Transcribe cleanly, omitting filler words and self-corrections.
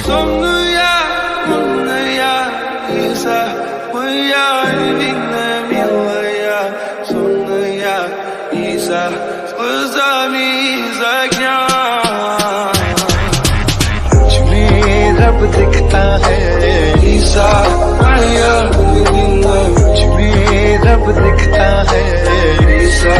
Sonraya, bunaya, isa, maya, dinlemilaya, sonraya, isa, ज़मी ज़क्या में रब दिखता है ईसा मया में रब दिखता है ईसा